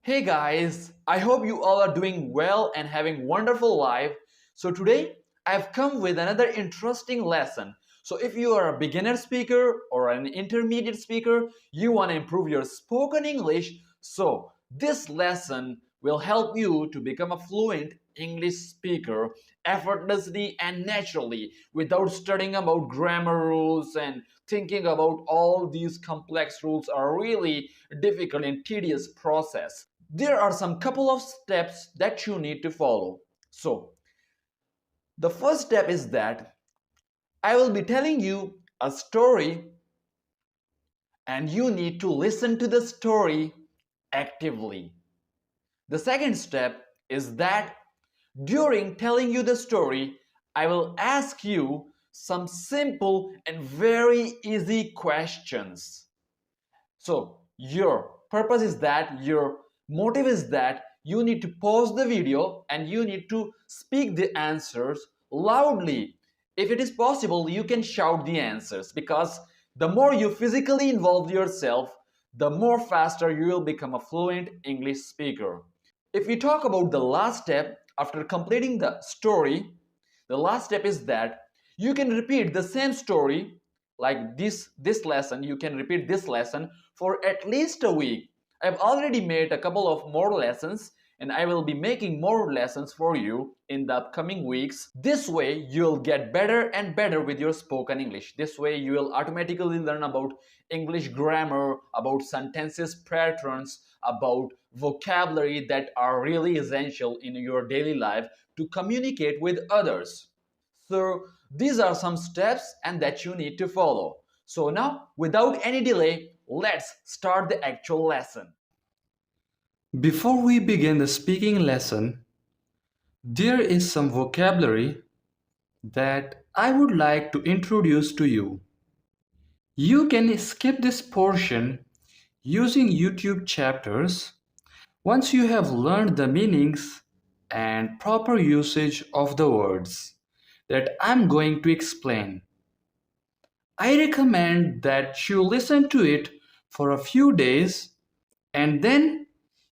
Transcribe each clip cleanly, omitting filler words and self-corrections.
Hey guys, I hope you all are doing well and having wonderful life. So today I've come with another interesting lesson. So if you are a beginner speaker or an intermediate speaker, you want to improve your spoken English, so this lesson will help you to become a fluent English speaker effortlessly and naturally without studying about grammar rules and thinking about all these complex rules are really difficult and tedious process. There are some couple of steps that you need to follow. So the first step is that I will be telling you a story and you need to listen to the story actively. The second step is that during telling you the story, I will ask you some simple and very easy questions. So your purpose is that, your motive is that you need to pause the video and you need to speak the answers loudly. If it is possible, you can shout the answers, because the more you physically involve yourself, the more faster you will become a fluent English speaker. If we talk about the last step, after completing the story, the last step is that you can repeat the same story, like this lesson. You can repeat this lesson for at least a week. I've already made a couple of more lessons and I will be making more lessons for you in the upcoming weeks. This way you'll get better and better with your spoken English. This way you will automatically learn about English grammar, about sentences patterns, about vocabulary that are really essential in your daily life to communicate with others. So these are some steps and that you need to follow. So now, without any delay, let's start the actual lesson. Before we begin the speaking lesson, there is some vocabulary that I would like to introduce to you. You can skip this portion using YouTube chapters once you have learned the meanings and proper usage of the words that I'm going to explain. I recommend that you listen to it for a few days and then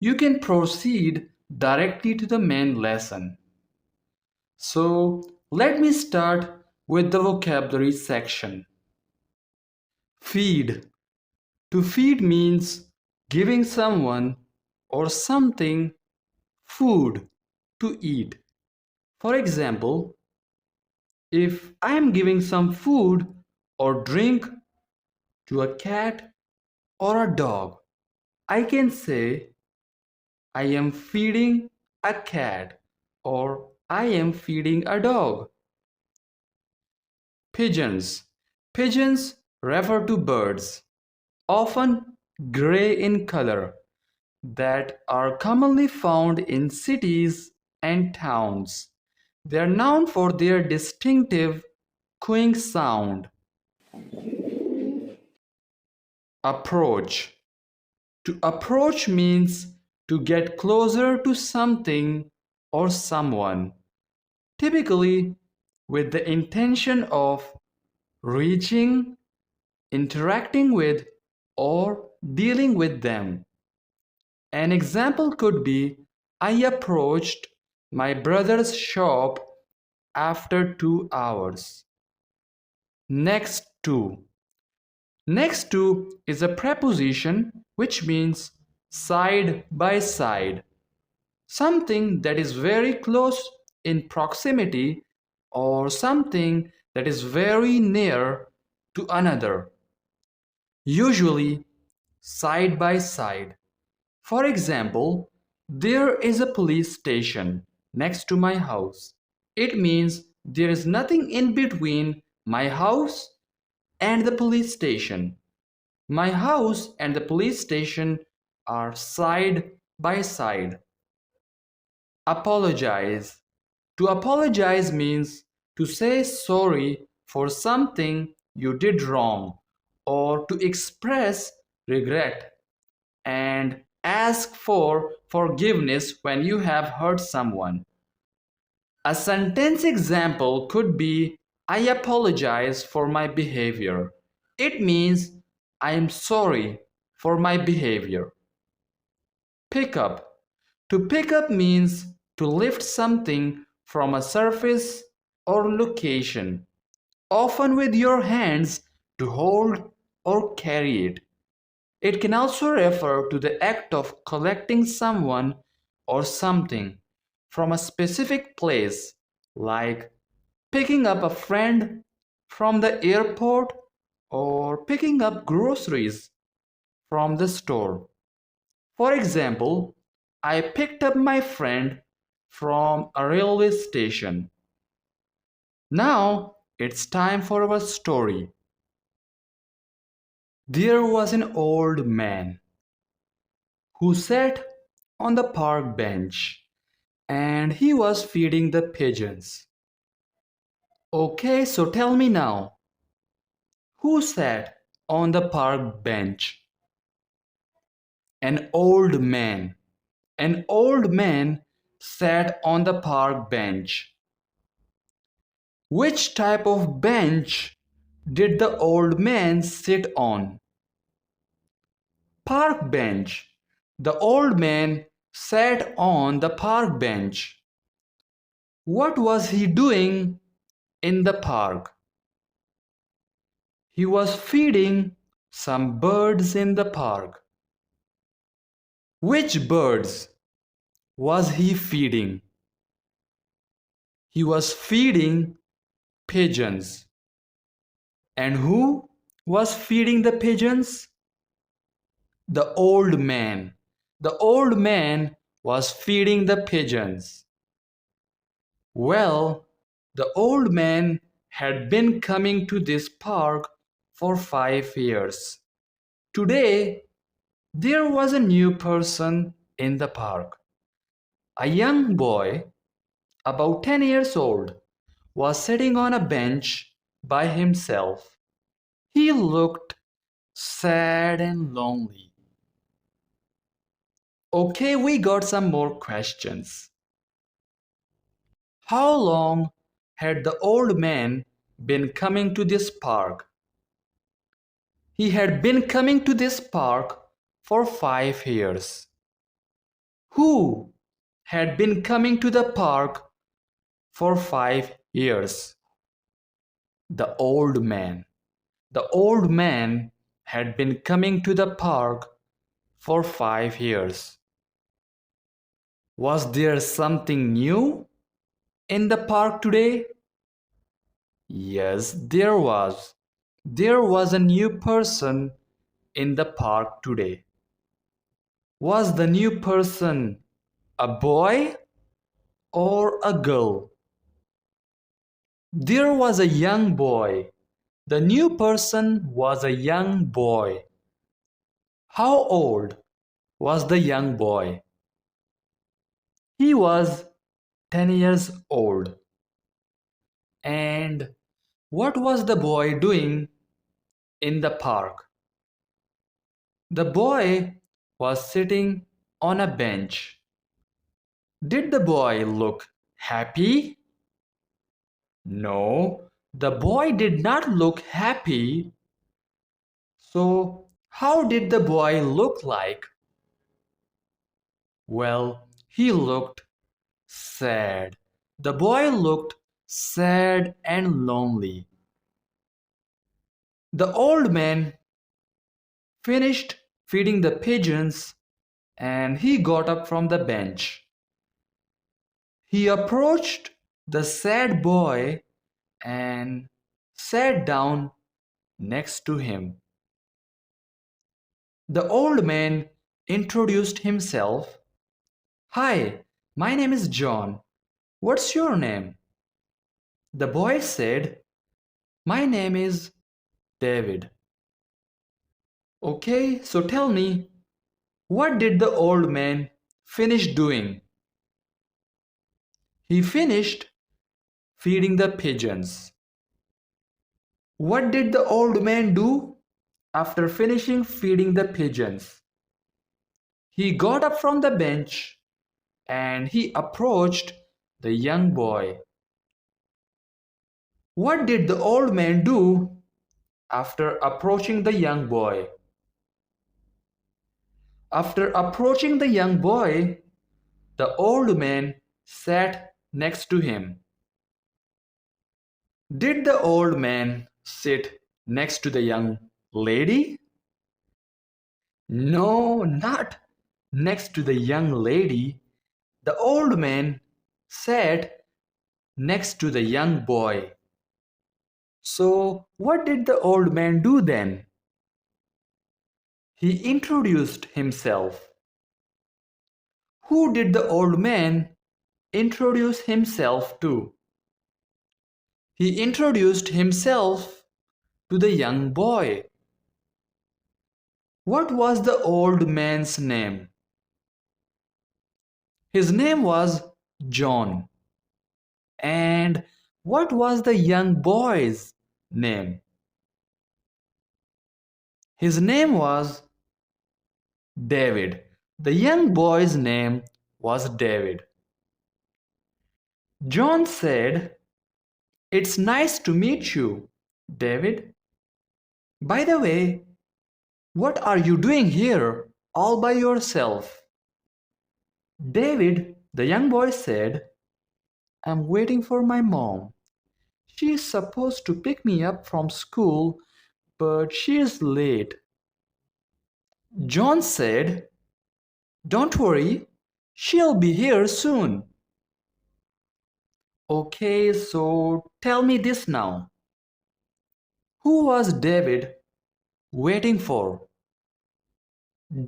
you can proceed directly to the main lesson. So let me start with the vocabulary section. Feed. To feed means giving someone or something food to eat. For example, if I am giving some food or drink to a cat or a dog, I can say I am feeding a cat or I am feeding a dog. Pigeons. Pigeons refer to birds, often gray in color, that are commonly found in cities and towns. They are known for their distinctive cooing sound. Approach. To approach means to get closer to something or someone, typically with the intention of reaching, interacting with, or dealing with them. An example could be, I approached my brother's shop after 2 hours. Next to. Next to is a preposition which means side by side. Something that is very close in proximity or something that is very near to another. Usually side by side. For example, there is a police station next to my house. It means there is nothing in between my house and the police station. My house and the police station are side by side. Apologize. To apologize means to say sorry for something you did wrong or to express regret and ask for forgiveness when you have hurt someone. A sentence example could be, I apologize for my behavior. It means I am sorry for my behavior. Pick up. To pick up means to lift something from a surface or location, often with your hands to hold or carry it. It can also refer to the act of collecting someone or something from a specific place, like picking up a friend from the airport or picking up groceries from the store. For example, I picked up my friend from a railway station. Now it's time for our story. There was an old man who sat on the park bench and he was feeding the pigeons. Okay, so tell me now, who sat on the park bench? An old man. An old man sat on the park bench. Which type of bench did the old man sit on? Park bench. The old man sat on the park bench. What was he doing in the park? He was feeding some birds in the park. Which birds was he feeding? He was feeding pigeons. And who was feeding the pigeons? The old man. The old man was feeding the pigeons. Well, the old man had been coming to this park for 5 years. Today, there was a new person in the park. A young boy, about 10 years old, was sitting on a bench by himself. He looked sad and lonely. Okay, we got some more questions. How long had the old man been coming to this park? He had been coming to this park for 5 years. Who had been coming to the park for 5 years? The old man. The old man had been coming to the park for 5 years. Was there something new in the park today? Yes, there was. There was a new person in the park today. Was the new person a boy or a girl? There was a young boy. The new person was a young boy. How old was the young boy? He was 10 years old. And what was the boy doing in the park? The boy was sitting on a bench. Did the boy look happy? No, the boy did not look happy. So, how did the boy look like? Well, he looked sad. The boy looked sad and lonely. The old man finished feeding the pigeons and he got up from the bench. He approached the sad boy and sat down next to him. The old man introduced himself. Hi, my name is John. What's your name? The boy said, my name is David. Okay, so tell me, what did the old man finish doing? He finished feeding the pigeons. What did the old man do after finishing feeding the pigeons? He got up from the bench and he approached the young boy. What did the old man do after approaching the young boy? After approaching the young boy, the old man sat next to him. Did the old man sit next to the young lady? No, not next to the young lady. The old man sat next to the young boy. So, what did the old man do then? He introduced himself. Who did the old man introduce himself to? He introduced himself to the young boy. What was the old man's name? His name was John. And what was the young boy's name? His name was David. The young boy's name was David. John said, "It's nice to meet you, David. By the way, what are you doing here all by yourself?" David, the young boy said, "I'm waiting for my mom. She is supposed to pick me up from school, but she is late." John said, "Don't worry, she'll be here soon." Okay, so tell me this now. Who was David waiting for?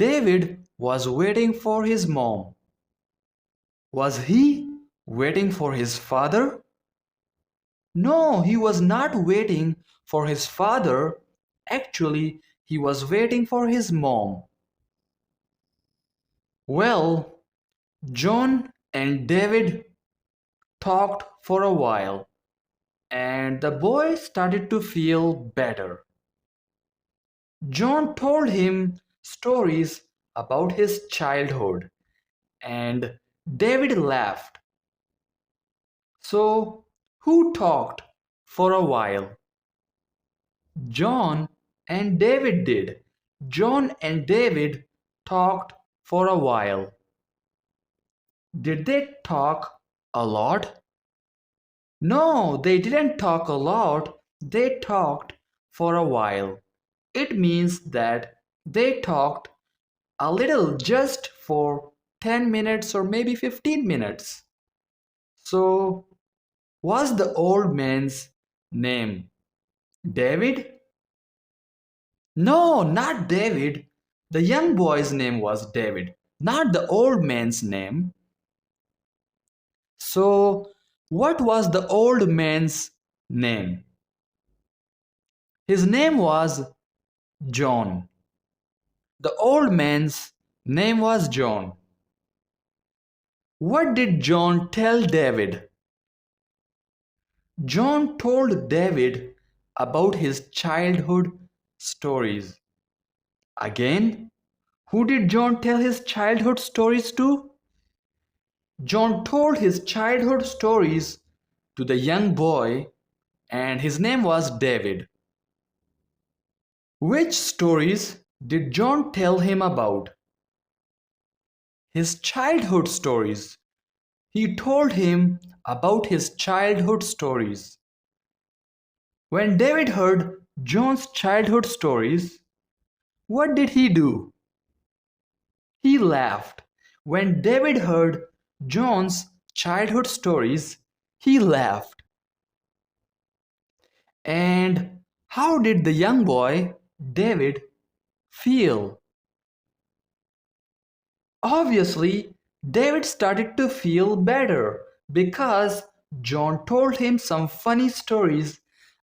David was waiting for his mom. Was he waiting for his father? No, he was not waiting for his father. Actually, he was waiting for his mom. Well, John and David talked for a while, and the boy started to feel better. John told him stories about his childhood, and David laughed. So, who talked for a while? John and David did. John and David talked for a while. Did they talk a lot? No, they didn't talk a lot. They talked for a while. It means that they talked a little, just for 10 minutes or maybe 15 minutes. So, was the old man's name David? No, not David. The young boy's name was David, not the old man's name. So, what was the old man's name? His name was John. The old man's name was John. What did John tell David? John told David about his childhood stories. Again, who did John tell his childhood stories to? John told his childhood stories to the young boy, and his name was David. Which stories did John tell him about? His childhood stories. He told him about his childhood stories. When David heard John's childhood stories, what did he do? He laughed. When David heard John's childhood stories, he laughed. And how did the young boy, David, feel? Obviously, David started to feel better because John told him some funny stories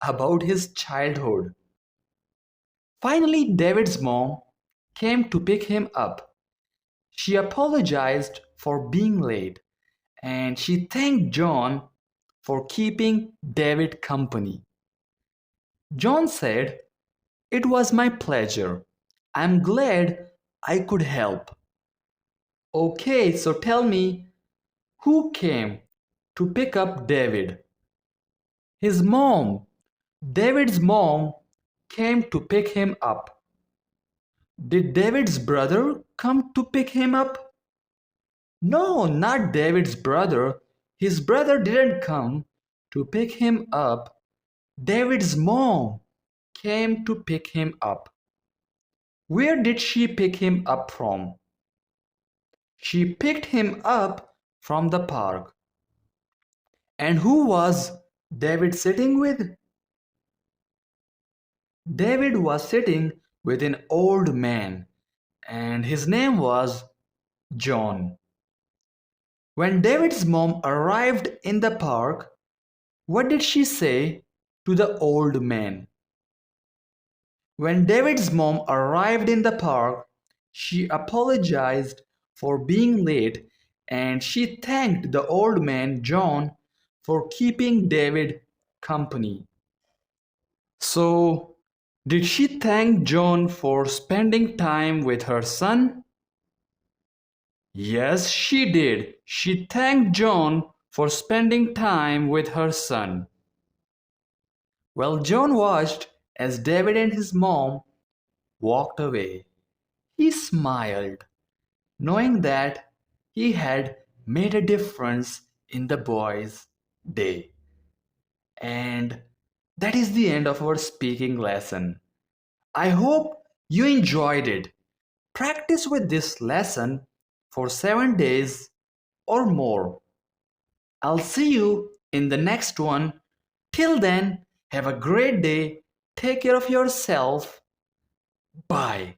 about his childhood. Finally, David's mom came to pick him up. She apologized for being late and she thanked John for keeping David company. John said, "It was my pleasure. I'm glad I could help." Okay, so tell me, who came to pick up David? His mom. David's mom came to pick him up. Did David's brother come to pick him up? No, not David's brother. His brother didn't come to pick him up. David's mom came to pick him up. Where did she pick him up from? She picked him up from the park. And who was David sitting with? David was sitting with an old man, and his name was John. When David's mom arrived in the park, what did she say to the old man? When David's mom arrived in the park, she apologized for being late and she thanked the old man John for keeping David company. So, did she thank John for spending time with her son? Yes, she did. She thanked John for spending time with her son. Well, John watched as David and his mom walked away. He smiled, knowing that he had made a difference in the boy's day. And that is the end of our speaking lesson. I hope you enjoyed it. Practice with this lesson for 7 days or more. I'll see you in the next one. Till then, have a great day. Take care of yourself. Bye.